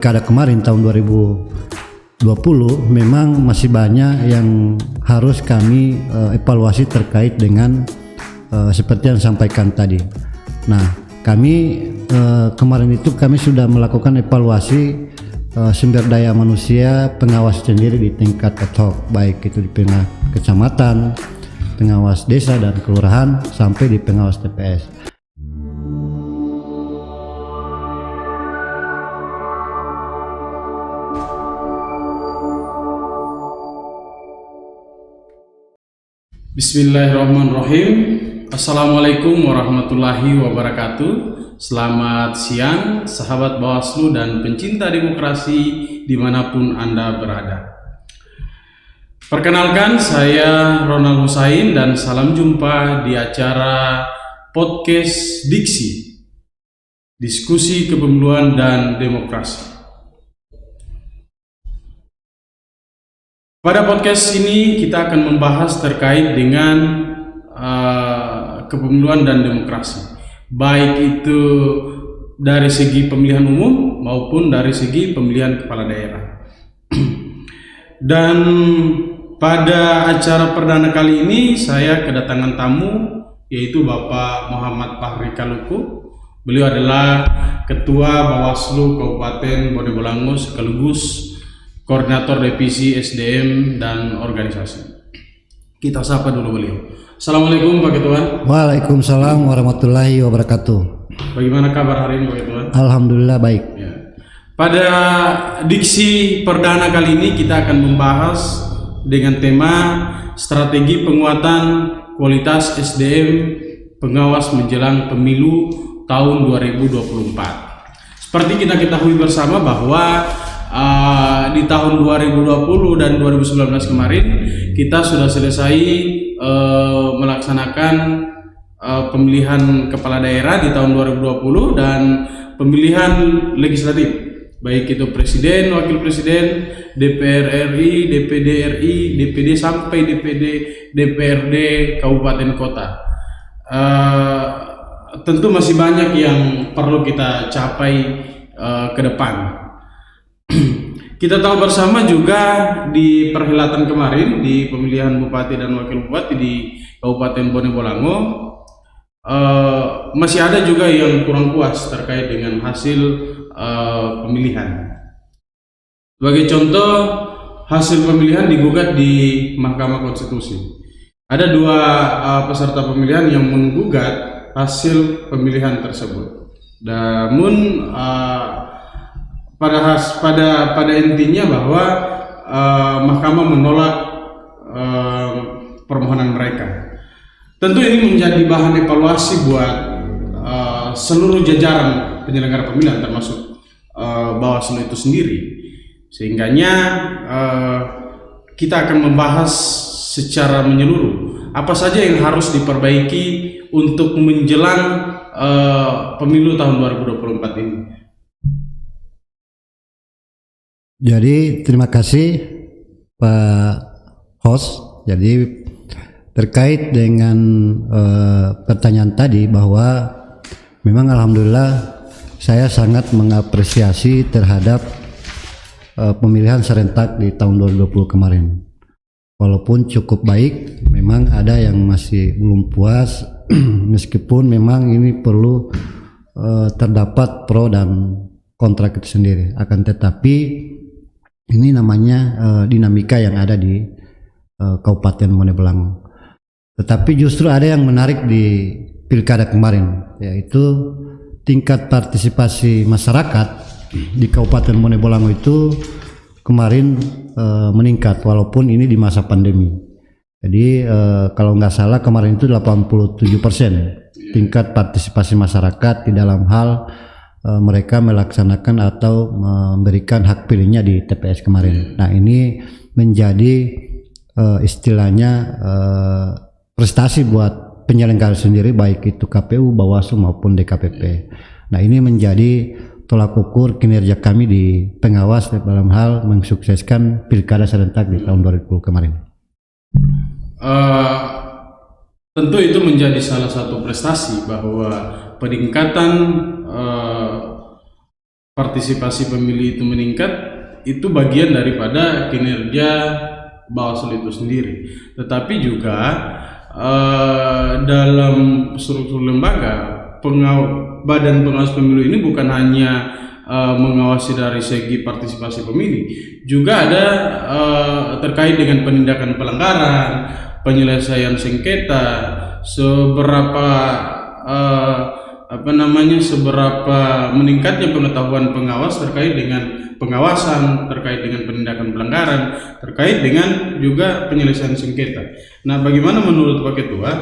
Kada kemarin tahun 2020 memang masih banyak yang harus kami evaluasi terkait dengan seperti yang disampaikan tadi. Nah, kami kemarin itu kami sudah melakukan evaluasi sumber daya manusia pengawas sendiri di tingkat ad hoc, baik itu di tingkat kecamatan, pengawas desa dan kelurahan sampai di pengawas TPS. Bismillahirrahmanirrahim. Assalamualaikum warahmatullahi wabarakatuh. Selamat siang sahabat Bawaslu dan pencinta demokrasi dimanapun Anda berada. Perkenalkan, saya Ronald Husain dan salam jumpa di acara podcast Diksi, Diskusi Kepemiluan dan Demokrasi. Pada podcast ini kita akan membahas terkait dengan kepemiluan dan demokrasi, baik itu dari segi pemilihan umum maupun dari segi pemilihan kepala daerah. Dan pada acara perdana kali ini saya kedatangan tamu, yaitu Bapak Muhammad Fahri Kaluku. Beliau adalah Ketua Bawaslu Kabupaten Bonebolango sekaligus Koordinator Divisi SDM dan Organisasi. Kita sapa dulu beliau. Assalamualaikum Pak Ketua. Waalaikumsalam warahmatullahi wabarakatuh. Bagaimana kabar hari ini Pak Ketua? Alhamdulillah baik. Ya. Pada diksi perdana kali ini kita akan membahas dengan tema strategi penguatan kualitas SDM pengawas menjelang pemilu tahun 2024. Seperti kita ketahui bersama bahwa di tahun 2020 dan 2019 kemarin kita sudah selesai melaksanakan pemilihan kepala daerah di tahun 2020 dan pemilihan legislatif, baik itu presiden, wakil presiden, DPR RI, DPD RI, DPD sampai DPRD kabupaten kota. Tentu masih banyak yang perlu kita capai ke depan. Kita tahu bersama juga di perhelatan kemarin di pemilihan bupati dan wakil bupati di Kabupaten Bonebolango masih ada juga yang kurang puas terkait dengan hasil pemilihan. Sebagai contoh, hasil pemilihan digugat di Mahkamah Konstitusi. Ada dua peserta pemilihan yang menggugat hasil pemilihan tersebut. Namun pada intinya bahwa mahkamah menolak permohonan mereka. Tentu ini menjadi bahan evaluasi buat seluruh jajaran penyelenggara pemilihan termasuk Bawaslu itu sendiri. Sehingganya kita akan membahas secara menyeluruh apa saja yang harus diperbaiki untuk menjelang pemilu tahun 2024 ini. Jadi terima kasih Pak Host. Jadi terkait dengan pertanyaan tadi bahwa memang alhamdulillah saya sangat mengapresiasi terhadap pemilihan serentak di tahun 2020 kemarin. Walaupun cukup baik, memang ada yang masih belum puas meskipun memang ini perlu terdapat pro dan kontra itu sendiri. Akan tetapi ini namanya dinamika yang ada di Kabupaten Bonebolango. Tetapi justru ada yang menarik di pilkada kemarin, yaitu tingkat partisipasi masyarakat di Kabupaten Bonebolango itu kemarin meningkat walaupun ini di masa pandemi. Jadi kalau nggak salah kemarin itu 87% tingkat partisipasi masyarakat di dalam hal mereka melaksanakan atau memberikan hak pilihnya di TPS kemarin. Nah ini menjadi istilahnya prestasi buat penyelenggara sendiri, baik itu KPU, Bawaslu maupun DKPP. Nah ini menjadi tolak ukur kinerja kami di pengawas dalam hal mensukseskan pilkada serentak di tahun 2020 kemarin. Tentu itu menjadi salah satu prestasi bahwa peningkatan partisipasi pemilih itu meningkat, itu bagian daripada kinerja Bawaslu itu sendiri. Tetapi juga dalam struktur lembaga, Badan Pengawas Pemilu ini bukan hanya mengawasi dari segi partisipasi pemilih, juga ada terkait dengan penindakan pelanggaran, penyelesaian sengketa, seberapa seberapa meningkatnya pengetahuan pengawas terkait dengan pengawasan, terkait dengan penindakan pelanggaran, terkait dengan juga penyelesaian sengketa. Nah, bagaimana menurut Pak Ketua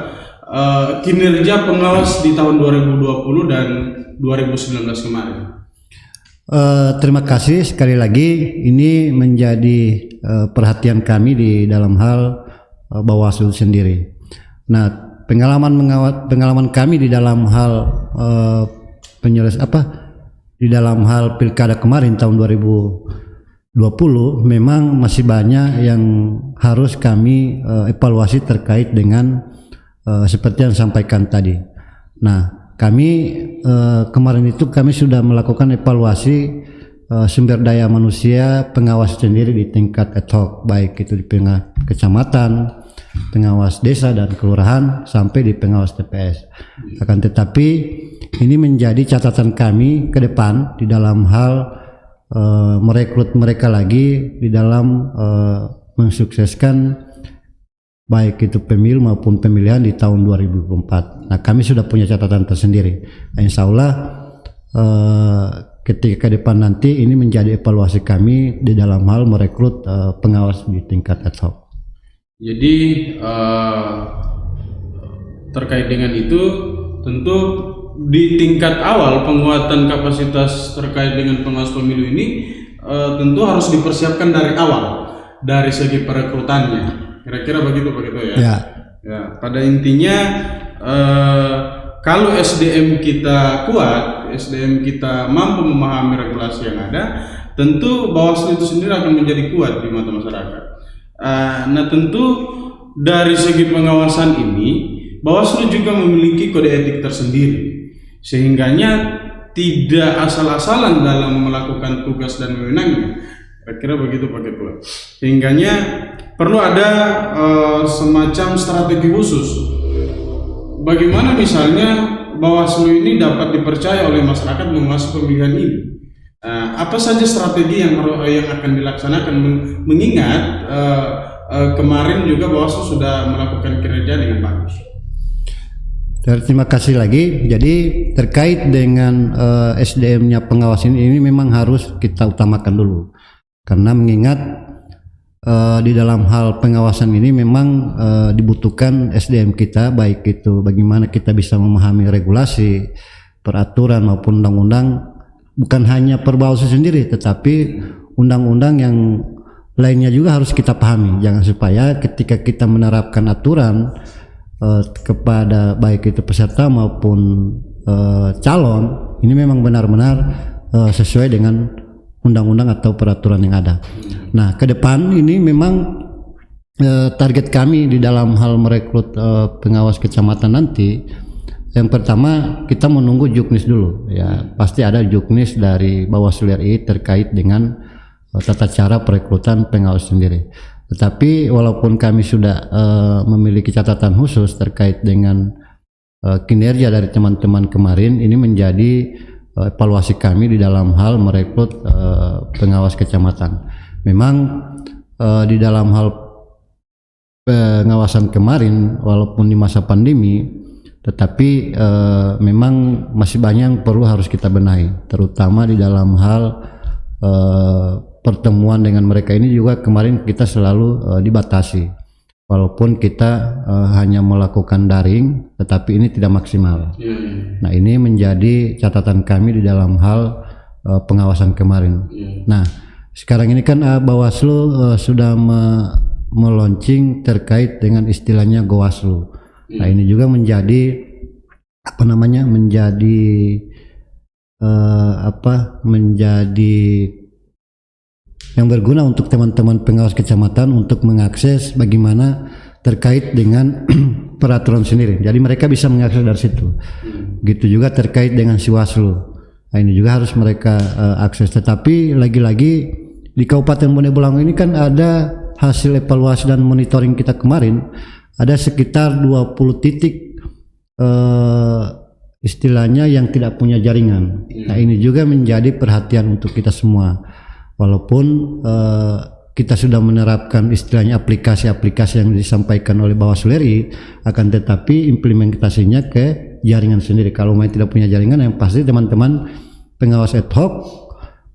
kinerja pengawas di tahun 2020 dan 2019 kemarin? Terima kasih sekali lagi. Ini menjadi perhatian kami di dalam hal Bawaslu sendiri. Nah, pengalaman kami di dalam hal di dalam hal pilkada kemarin tahun 2020 memang masih banyak yang harus kami evaluasi terkait dengan seperti yang disampaikan tadi. Nah, kami kemarin itu kami sudah melakukan evaluasi sumber daya manusia pengawas sendiri di tingkat ad hoc, baik itu di kecamatan, pengawas desa dan kelurahan, sampai di pengawas TPS. Akan tetapi ini menjadi catatan kami ke depan di dalam hal merekrut mereka lagi di dalam mensukseskan baik itu pemilu maupun pemilihan di tahun 2024. Nah, kami sudah punya catatan tersendiri. Nah, insya Allah ketika ke depan nanti ini menjadi evaluasi kami di dalam hal merekrut pengawas di tingkat ad hoc. Jadi terkait dengan itu, tentu di tingkat awal penguatan kapasitas terkait dengan pengawas pemilu ini tentu harus dipersiapkan dari awal, dari segi perekrutannya. Kira-kira begitu Pak Ketua ya? Ya, pada intinya kalau SDM kita kuat, SDM kita mampu memahami regulasi yang ada, tentu Bawaslu itu sendiri akan menjadi kuat di mata masyarakat. Nah, tentu dari segi pengawasan ini, Bawaslu juga memiliki kode etik tersendiri, sehingganya tidak asal-asalan dalam melakukan tugas dan wewenangnya. Kira-kira begitu Pak Ketua. Sehingganya perlu ada semacam strategi khusus. Bagaimana misalnya Bawaslu ini dapat dipercaya oleh masyarakat mengawasi pemilihan ini? Apa saja strategi yang akan dilaksanakan, mengingat kemarin juga Bawaslu sudah melakukan kinerja dengan bagus. Terima kasih lagi. Jadi terkait dengan SDM-nya pengawas ini memang harus kita utamakan dulu, karena mengingat di dalam hal pengawasan ini memang dibutuhkan SDM kita, baik itu bagaimana kita bisa memahami regulasi, peraturan maupun undang-undang, bukan hanya per Bawaslu sendiri, tetapi undang-undang yang lainnya juga harus kita pahami. Jangan supaya ketika kita menerapkan aturan kepada baik itu peserta maupun calon, ini memang benar-benar sesuai dengan undang-undang atau peraturan yang ada. Nah, ke depan ini memang target kami di dalam hal merekrut pengawas kecamatan nanti, yang pertama kita menunggu juknis dulu ya. Pasti ada juknis dari Bawaslu RI terkait dengan tata cara perekrutan pengawas sendiri. Tetapi walaupun kami sudah memiliki catatan khusus terkait dengan kinerja dari teman-teman kemarin, ini menjadi evaluasi kami di dalam hal merekrut pengawas kecamatan. Memang di dalam hal pengawasan kemarin, walaupun di masa pandemi, tetapi memang masih banyak yang perlu harus kita benahi, terutama di dalam hal pertemuan dengan mereka ini juga kemarin kita selalu dibatasi, walaupun kita hanya melakukan daring, tetapi ini tidak maksimal. Nah, ini menjadi catatan kami di dalam hal pengawasan kemarin. Nah, sekarang ini kan Bawaslu sudah meluncing terkait dengan istilahnya Gowaslu. Nah, ini juga menjadi menjadi yang berguna untuk teman-teman pengawas kecamatan untuk mengakses bagaimana terkait dengan peraturan sendiri. Jadi mereka bisa mengakses dari situ. Gitu juga terkait dengan Siwaslu. Nah, ini juga harus mereka akses. Tetapi lagi-lagi di Kabupaten Bone Bolango ini kan ada hasil evaluasi dan monitoring kita kemarin, ada sekitar 20 titik istilahnya yang tidak punya jaringan. Nah, ini juga menjadi perhatian untuk kita semua. Walaupun kita sudah menerapkan istilahnya aplikasi-aplikasi yang disampaikan oleh Bawaslu RI, akan tetapi implementasinya ke jaringan sendiri. Kalau mereka tidak punya jaringan, yang pasti teman-teman pengawas ad hoc,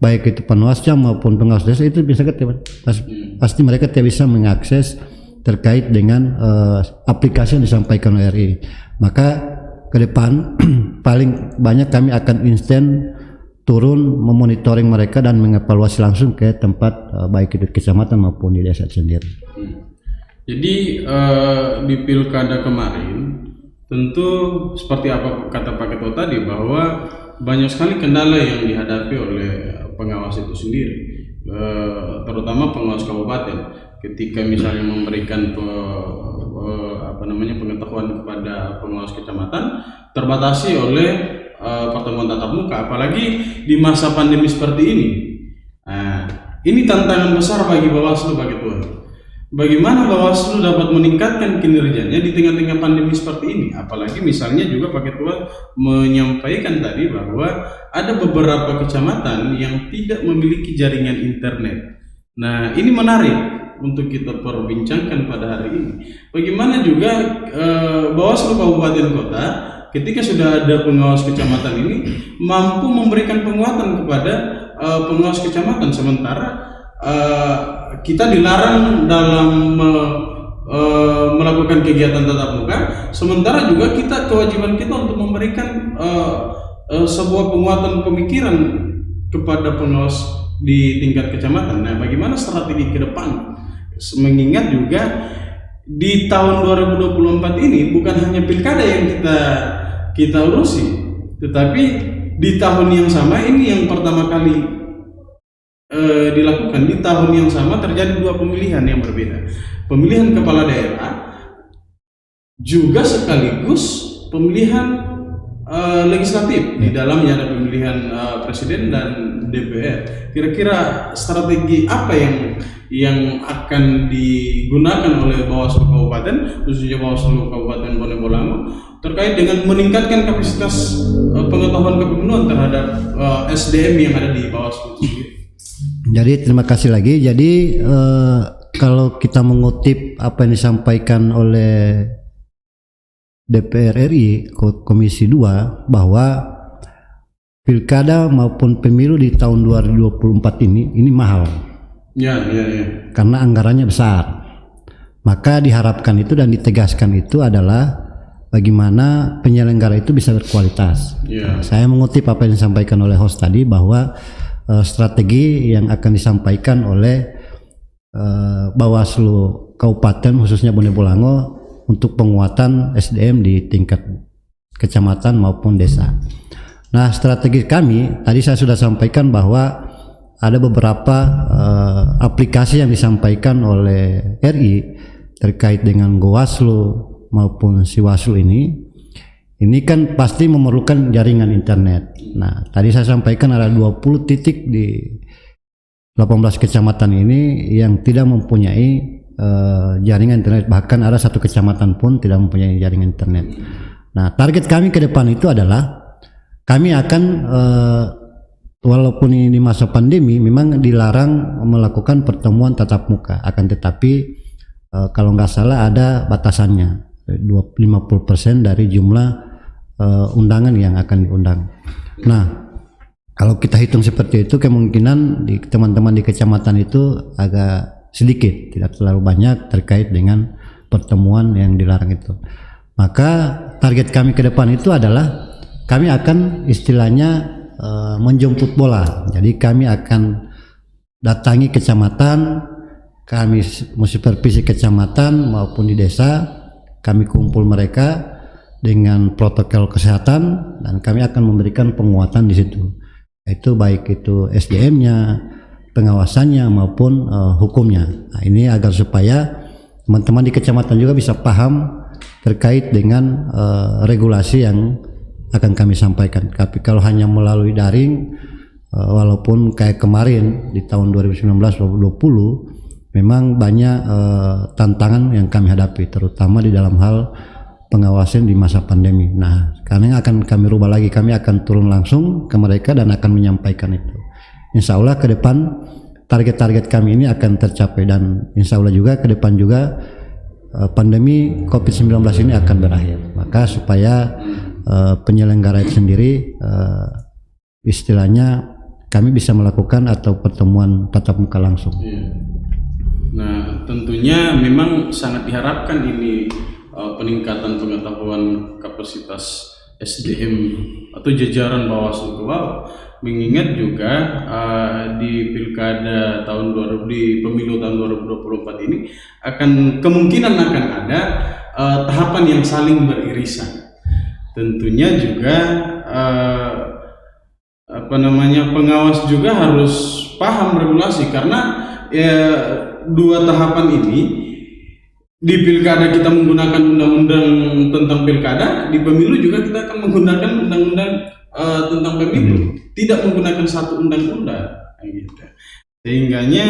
baik itu Panwascam maupun pengawas desa, itu bisa pasti mereka tidak bisa mengakses terkait dengan aplikasi yang disampaikan oleh RI. Maka ke depan paling banyak kami akan instan turun memonitoring mereka dan mengevaluasi langsung ke tempat baik itu kecamatan maupun di desa sendiri. Jadi di pilkada kemarin tentu seperti apa kata Pak Ketua tadi, bahwa banyak sekali kendala yang dihadapi oleh pengawas itu sendiri, terutama pengawas kabupaten ketika misalnya memberikan pengetahuan kepada pengawas kecamatan terbatasi oleh pertemuan tatap muka, apalagi di masa pandemi seperti ini. Nah, ini tantangan besar bagi Bawaslu, Pak Ketua. Bagaimana Bawaslu dapat meningkatkan kinerjanya di tengah-tengah pandemi seperti ini? Apalagi misalnya juga Pak Ketua menyampaikan tadi bahwa ada beberapa kecamatan yang tidak memiliki jaringan internet. Nah, ini menarik untuk kita perbincangkan pada hari ini. Bagaimana juga Bawaslu Kabupaten Kota ketika sudah ada pengawas kecamatan ini mampu memberikan penguatan kepada pengawas kecamatan, sementara kita dilarang dalam melakukan kegiatan tatap muka, sementara juga kewajiban kita untuk memberikan sebuah penguatan pemikiran kepada pengawas di tingkat kecamatan. Nah, bagaimana strategi ke depan? Mengingat juga di tahun 2024 ini bukan hanya pilkada yang kita urusi, tetapi di tahun yang sama ini yang pertama kali dilakukan. Di tahun yang sama terjadi dua pemilihan yang berbeda, pemilihan kepala daerah juga sekaligus pemilihan legislatif. Di dalamnya ada pemilihan presiden dan DPR. Kira-kira strategi apa yang akan digunakan oleh Bawaslu Kabupaten, khususnya Bawaslu Kabupaten Bone Bolango, terkait dengan meningkatkan kapasitas pengetahuan kepemimpinan terhadap SDM yang ada di Bawaslu sendiri? Jadi terima kasih lagi. Jadi kalau kita mengutip apa yang disampaikan oleh DPR RI Komisi 2, bahwa pilkada maupun pemilu di tahun 2024 ini mahal. Ya. Karena anggarannya besar. Maka diharapkan itu dan ditegaskan itu adalah bagaimana penyelenggara itu bisa berkualitas. Saya mengutip apa yang disampaikan oleh host tadi, bahwa strategi yang akan disampaikan oleh Bawaslu Kabupaten khususnya Bone Bolango untuk penguatan SDM di tingkat kecamatan maupun desa. Nah, strategi kami tadi saya sudah sampaikan bahwa ada beberapa aplikasi yang disampaikan oleh RI terkait dengan Gowaslu maupun Siwaslu ini kan pasti memerlukan jaringan internet. Nah, tadi saya sampaikan ada 20 titik di 18 kecamatan ini yang tidak mempunyai jaringan internet, bahkan ada satu kecamatan pun tidak mempunyai jaringan internet. Nah, target kami ke depan itu adalah kami akan walaupun ini masa pandemi memang dilarang melakukan pertemuan tatap muka, akan tetapi kalau nggak salah ada batasannya 50% dari jumlah undangan yang akan diundang. Nah, kalau kita hitung seperti itu, kemungkinan di teman-teman di kecamatan itu agak sedikit, tidak terlalu banyak terkait dengan pertemuan yang dilarang itu. Maka target kami ke depan itu adalah kami akan istilahnya menjemput bola. Jadi kami akan datangi kecamatan, kami supervisi kecamatan maupun di desa, kami kumpul mereka dengan protokol kesehatan dan kami akan memberikan penguatan di situ. Itu baik itu SDM-nya, pengawasannya maupun hukumnya. Nah, ini agar supaya teman-teman di kecamatan juga bisa paham terkait dengan regulasi yang akan kami sampaikan. Tapi kalau hanya melalui daring, walaupun kayak kemarin di tahun 2019-2020 memang banyak tantangan yang kami hadapi, terutama di dalam hal pengawasan di masa pandemi. Nah, sekarang akan kami rubah lagi, kami akan turun langsung ke mereka dan akan menyampaikan itu. Insya Allah ke depan target-target kami ini akan tercapai, dan insya Allah juga ke depan juga pandemi COVID-19 ini akan berakhir. Maka supaya penyelenggara itu sendiri istilahnya kami bisa melakukan atau pertemuan tatap muka langsung. Nah, tentunya memang sangat diharapkan ini peningkatan pengetahuan kapasitas SDM atau jajaran Bawaslu ke bawah, mengingat juga di pilkada tahun di pemilu tahun 2024 ini kemungkinan akan ada tahapan yang saling beririsan. Tentunya juga pengawas juga harus paham regulasi, karena dua tahapan ini di pilkada kita menggunakan undang-undang tentang pilkada, di pemilu juga kita akan menggunakan undang-undang tentang pemilu, tidak menggunakan satu undang-undang, gitu. Sehingganya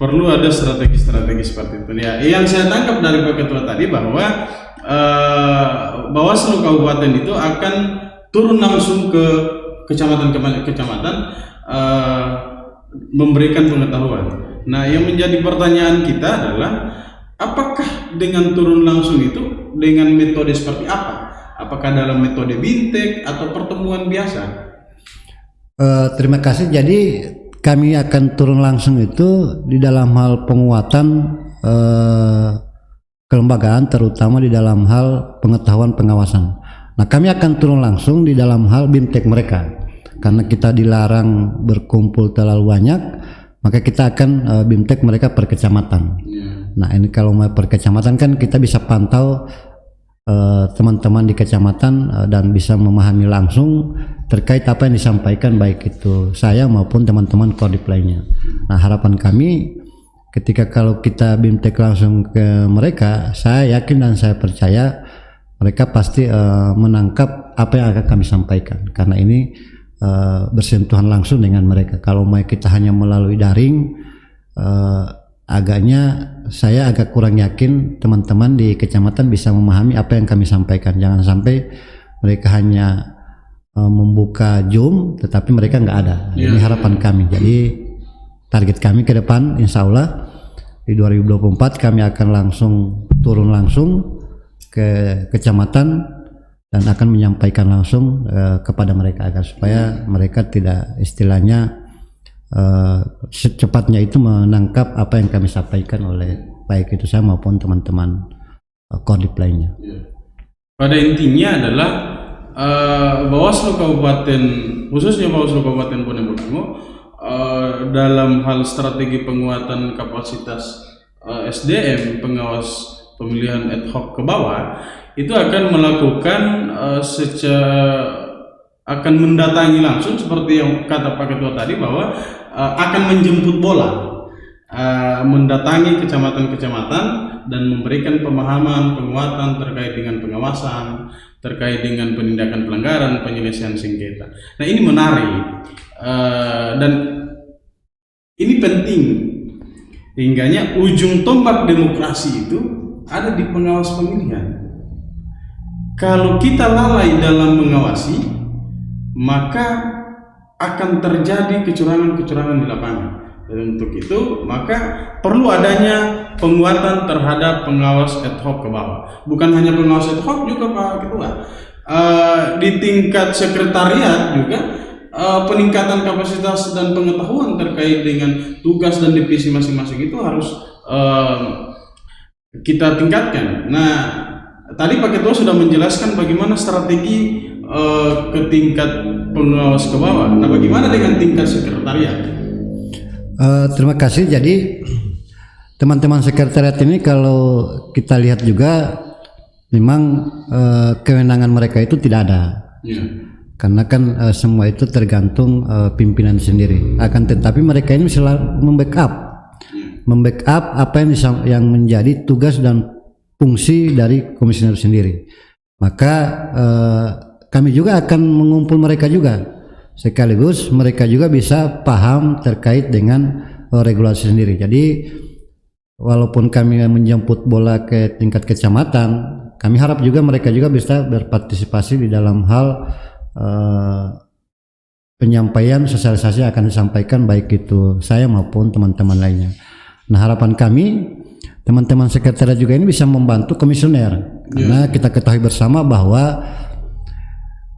perlu ada strategi-strategi seperti itu. Ya, yang saya tangkap dari Pak Ketua tadi bahwa Bawaslu Kabupaten itu akan turun langsung ke kecamatan memberikan pengetahuan. Nah, yang menjadi pertanyaan kita adalah apakah dengan turun langsung itu dengan metode seperti apa? Apakah dalam metode bintek atau pertemuan biasa? Terima kasih. Jadi kami akan turun langsung itu di dalam hal penguatan kelembagaan, terutama di dalam hal pengetahuan pengawasan. Nah, kami akan turun langsung di dalam hal bintek mereka, karena kita dilarang berkumpul terlalu banyak, maka kita akan bintek mereka per kecamatan. Nah, ini kalau mau per kecamatan kan kita bisa pantau teman-teman di kecamatan dan bisa memahami langsung terkait apa yang disampaikan, baik itu saya maupun teman-teman kodim lainnya. Nah, harapan kami ketika kalau kita bintek langsung ke mereka, saya yakin dan saya percaya mereka pasti menangkap apa yang akan kami sampaikan, karena ini bersentuhan langsung dengan mereka. Kalau mau kita hanya melalui daring, saya agak kurang yakin teman-teman di kecamatan bisa memahami apa yang kami sampaikan. Jangan sampai mereka hanya membuka Zoom tetapi mereka nggak ada. Ini harapan kami. Jadi target kami ke depan insya Allah di 2024 kami akan turun langsung ke kecamatan dan akan menyampaikan langsung kepada mereka, agar supaya mereka tidak istilahnya secepatnya itu menangkap apa yang kami sampaikan oleh baik itu saya maupun teman-teman kodim lainnya. Pada intinya adalah Bawaslu Kabupaten, khususnya Bawaslu Kabupaten Bone Bolango, dalam hal strategi penguatan kapasitas SDM pengawas pemilihan ad hoc ke bawah, itu akan melakukan akan mendatangi langsung seperti yang kata Pak Ketua tadi, bahwa akan menjemput bola, mendatangi kecamatan-kecamatan dan memberikan pemahaman penguatan terkait dengan pengawasan, terkait dengan penindakan pelanggaran, penyelesaian sengketa. Nah, ini menarik dan ini penting, hingganya ujung tombak demokrasi itu ada di pengawas pemilihan. Kalau kita lalai dalam mengawasi, maka akan terjadi kecurangan-kecurangan di lapangan. Dan untuk itu maka perlu adanya penguatan terhadap pengawas ad hoc ke bawah. Bukan hanya pengawas ad hoc, juga Pak Ketua, di tingkat sekretariat juga peningkatan kapasitas dan pengetahuan terkait dengan tugas dan divisi masing-masing itu harus kita tingkatkan. Nah, tadi Pak Ketua sudah menjelaskan bagaimana strategi ke tingkat pengawas ke bawah. Nah, bagaimana dengan tingkat sekretariat? Terima kasih. Jadi teman-teman sekretariat ini kalau kita lihat juga memang kewenangan mereka itu tidak ada. Karena kan semua itu tergantung pimpinan sendiri. Akan tetapi mereka ini selalu membackup apa yang menjadi tugas dan fungsi dari komisioner sendiri. Maka kami juga akan mengumpul mereka juga, sekaligus mereka juga bisa paham terkait dengan regulasi sendiri. Jadi walaupun kami menjemput bola ke tingkat kecamatan, kami harap juga mereka juga bisa berpartisipasi di dalam hal penyampaian sosialisasi akan disampaikan, baik itu saya maupun teman-teman lainnya. Nah, harapan kami teman-teman sekretariat juga ini bisa membantu komisioner, karena kita ketahui bersama bahwa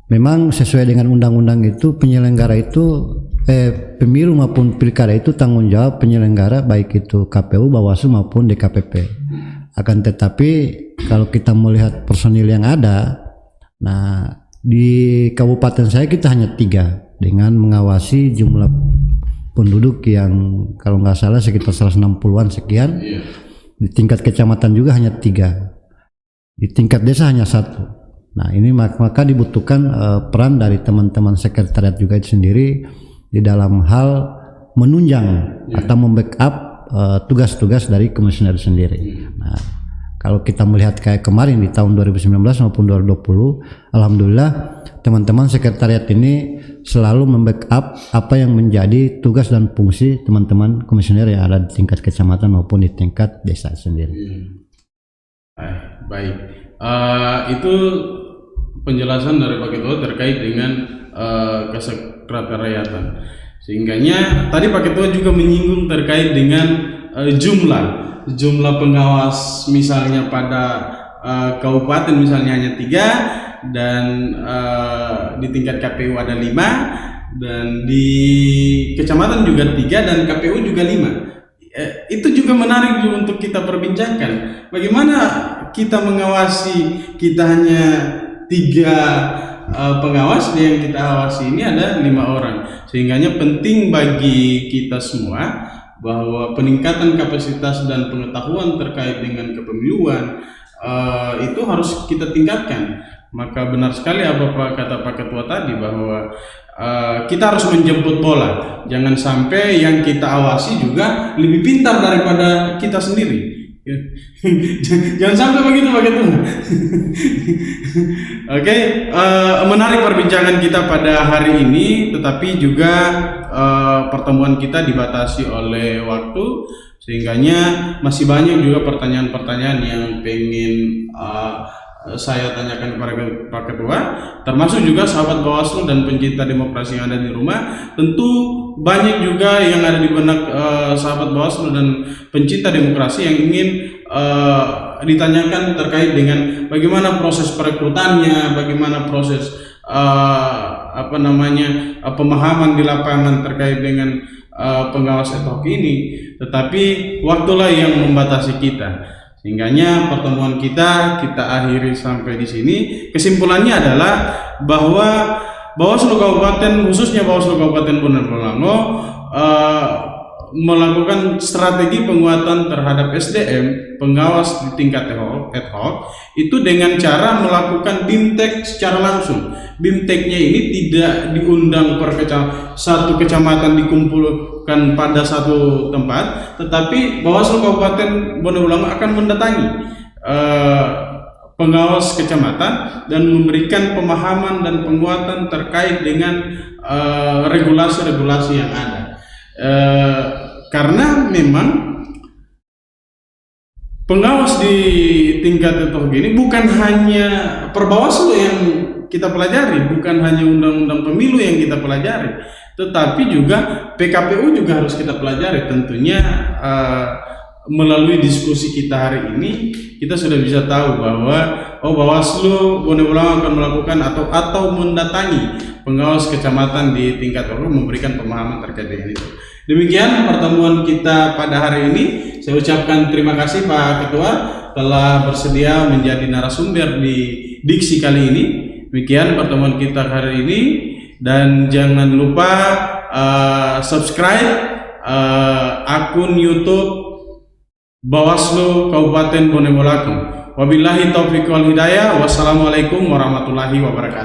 memang sesuai dengan undang-undang itu penyelenggara itu pemilu maupun pilkada itu tanggung jawab penyelenggara, baik itu KPU, Bawaslu maupun DKPP. Akan tetapi kalau kita melihat personil yang ada, nah di kabupaten saya kita hanya 3 dengan mengawasi jumlah penduduk yang kalau nggak salah sekitar 160-an sekian. Di tingkat kecamatan juga hanya 3, di tingkat desa hanya 1. Nah ini maka dibutuhkan peran dari teman-teman sekretariat juga itu sendiri di dalam hal menunjang atau membackup tugas-tugas dari komisioner sendiri. Nah, kalau kita melihat kayak kemarin di tahun 2019 maupun 2020, alhamdulillah teman-teman sekretariat ini selalu membackup apa yang menjadi tugas dan fungsi teman-teman komisioner yang ada di tingkat kecamatan maupun di tingkat desa sendiri. Baik, itu penjelasan dari Pak Ketua terkait dengan kesekretariatan. Sehingganya tadi Pak Ketua juga menyinggung terkait dengan jumlah pengawas, misalnya pada kabupaten misalnya hanya 3, dan di tingkat KPU ada 5, dan di kecamatan juga 3, dan KPU juga 5. Itu juga menarik untuk kita perbincangkan. Bagaimana kita mengawasi, kita hanya 3 pengawas, yang kita awasi ini ada 5 orang. Sehingganya penting bagi kita semua bahwa peningkatan kapasitas dan pengetahuan terkait dengan kepemiluan itu harus kita tingkatkan. Maka benar sekali apa kata Pak Ketua tadi, bahwa kita harus menjemput bola. Jangan sampai yang kita awasi juga lebih pintar daripada kita sendiri. Jangan sampai begitu Pak Ketua. Oke, menarik perbincangan kita pada hari ini, tetapi juga pertemuan kita dibatasi oleh waktu, sehingganya masih banyak juga pertanyaan-pertanyaan yang pengen saya tanyakan kepada Pak Ketua, termasuk juga sahabat Bawaslu dan pencinta demokrasi yang ada di rumah. Tentu banyak juga yang ada di benak sahabat Bawaslu dan pencinta demokrasi yang ingin ditanyakan terkait dengan bagaimana proses perekrutannya, bagaimana proses pemahaman di lapangan terkait dengan pengawas ad hoc ini. Tetapi waktulah yang membatasi kita. Sehingganya pertemuan kita akhiri sampai di sini. Kesimpulannya adalah bahwa Bawaslu Kabupaten, khususnya Bawaslu Kabupaten Bonerolango, melakukan strategi penguatan terhadap SDM pengawas di tingkat ad hoc itu dengan cara melakukan BIMTEK secara langsung. BIMTEK-nya ini tidak diundang per satu kecamatan dikumpulkan pada satu tempat, tetapi Bawaslu Kabupaten Bonerolango akan mendatangi pengawas kecamatan dan memberikan pemahaman dan penguatan terkait dengan regulasi-regulasi yang ada. Karena memang pengawas di tingkat ad hoc ini bukan hanya Perbawaslu yang kita pelajari, bukan hanya undang-undang pemilu yang kita pelajari, tetapi juga PKPU juga harus kita pelajari. Tentunya melalui diskusi kita hari ini kita sudah bisa tahu bahwa Bawaslu Bonerolango akan melakukan atau mendatangi pengawas kecamatan di tingkat ad hoc memberikan pemahaman terkait dengan itu. Demikian pertemuan kita pada hari ini. Saya ucapkan terima kasih Pak Ketua telah bersedia menjadi narasumber di Diksi kali ini. Demikian pertemuan kita hari ini, dan jangan lupa subscribe akun YouTube Bawaslu Kabupaten Bonerolango. Wabillahi taufiq wal hidayah. Wassalamualaikum warahmatullahi wabarakatuh.